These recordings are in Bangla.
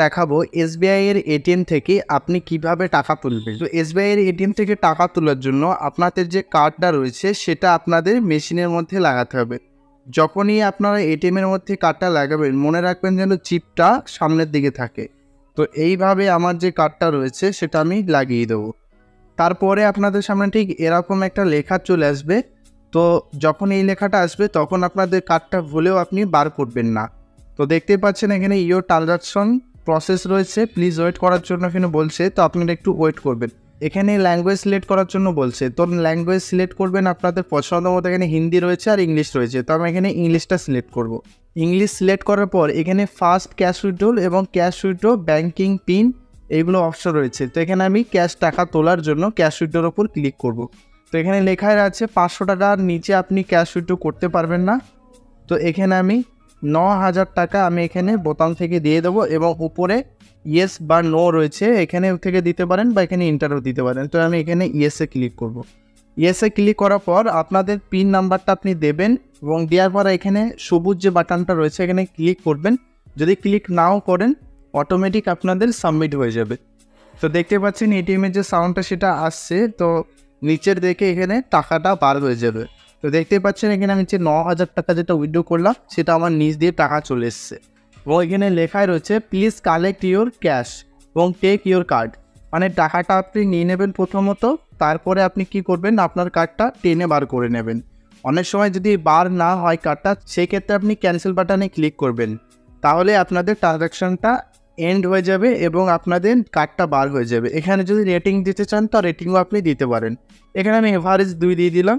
দেখাবো এসবিআই এর এটিএম থেকে আপনি কিভাবে টাকা তুলবেন। তো এসবিআই এর এটিএম থেকে টাকা তোলার জন্য আপনাদের যে কার্ডটা রয়েছে সেটা আপনাদের মেশিনের মধ্যে লাগাতে হবে। যখনই আপনারা এটিএম এর মধ্যে কার্ডটা লাগাবেন মনে রাখবেন যেন চিপটা সামনের দিকে থাকে। তো এইভাবে আমার যে কার্ডটা রয়েছে সেটা আমি লাগিয়ে দেবো। তারপরে আপনাদের সামনে ঠিক এরকম একটা লেখা চলে আসবে। তো যখন এই লেখাটা আসবে তখন আপনাদের কার্ডটা ভুলেও আপনি বার করবেন না। তো দেখতেই পাচ্ছেন এখানে ইওর ট্রানজাকশন প্রসেস রয়েছে, প্লিজ ওয়েট করার জন্য এখানে বলছে। তো আপনারা একটু ওয়েট করবেন। এখানে ল্যাঙ্গুয়েজ সিলেক্ট করার জন্য বলছে, তো ল্যাঙ্গুয়েজ সিলেক্ট করবেন আপনাদের পছন্দ মতো। এখানে হিন্দি রয়েছে আর ইংলিশ রয়েছে, তো আমি এখানে ইংলিশটা সিলেক্ট করব। ইংলিশ সিলেক্ট করার পর এখানে ফার্স্ট ক্যাশ উইথড্রল এবং ক্যাশ উইথড্র ব্যাঙ্কিং পিন এইগুলো অপশন রয়েছে। তো এখানে আমি ক্যাশ টাকা তোলার জন্য ক্যাশ উইথড্রোর ওপর ক্লিক করব। তো এখানে লেখাই আছে 500 টাকার নিচে আপনি ক্যাশ উইথড্র করতে পারবেন না। তো এখানে আমি 9000 টাকা আমি এখানে বোতাম থেকে দিয়ে দেবো এবং উপরে ইয়েস বা নো রয়েছে, এখানে থেকে দিতে পারেন বা এখানে ইন্টারও দিতে পারেন। তো আমি এখানে ইয়েসে ক্লিক করব। ইয়েসে ক্লিক করার পর আপনাদের পিন নাম্বারটা আপনি দেবেন এবং দেওয়ার পর এখানে সবুজ যে বাটনটা রয়েছে এখানে ক্লিক করবেন। যদি ক্লিক নাও করেন অটোমেটিক আপনাদের সাবমিট হয়ে যাবে। তো দেখতে পাচ্ছেন এটিএমের যে সাউন্ডটা সেটা আসছে, তো নিচের দিকে এখানে টাকাটা বার হয়ে যাবে। তো দেখতে পাচ্ছেন এখানে আমি যে 9000 টাকা যেটা উইথড্র করলাম সেটা আমার নিচ দিয়ে টাকা চলে এসছে এবং এখানে লেখাই রয়েছে প্লিজ কালেক্ট ইউর ক্যাশ এবং টেক ইউর কার্ড। মানে টাকাটা আপনি নিয়ে নেবেন প্রথমত, তারপরে আপনি কি করবেন আপনার কার্ডটা টেনে বার করে নেবেন। অনেক সময় যদি বার না হয় কার্ডটা, সেক্ষেত্রে আপনি ক্যান্সেল বাটনে ক্লিক করবেন, তাহলে আপনাদের ট্রানজ্যাকশনটা এন্ড হয়ে যাবে এবং আপনাদের কার্ডটা বার হয়ে যাবে। এখানে যদি রেটিং দিতে চান তো রেটিংও আপনি দিতে পারেন। এখানে আমি এভারেজ 2 দিয়ে দিলাম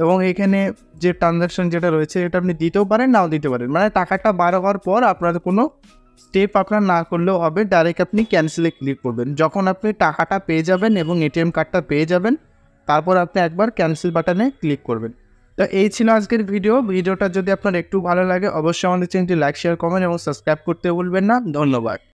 এবং এখানে যে ট্রানজ্যাকশন যেটা রয়েছে এটা আপনি দিতেও পারেন নাও দিতে পারেন। মানে টাকাটা বার হওয়ার পর আপনাদের কোনো স্টেপ আপনার না করলেও হবে, ডাইরেক্ট আপনি ক্যান্সেলে ক্লিক করবেন। যখন আপনি টাকাটা পেয়ে যাবেন এবং এটিএম কার্ডটা পেয়ে যাবেন তারপর আপনি একবার ক্যান্সেল বাটনে ক্লিক করবেন। তো এই ছিল আজকের ভিডিওটা যদি আপনার একটু ভালো লাগে অবশ্যই আমাদের চ্যানেলটি লাইক, শেয়ার, কমেন্ট এবং সাবস্ক্রাইব করতে ভুলবেন না। ধন্যবাদ।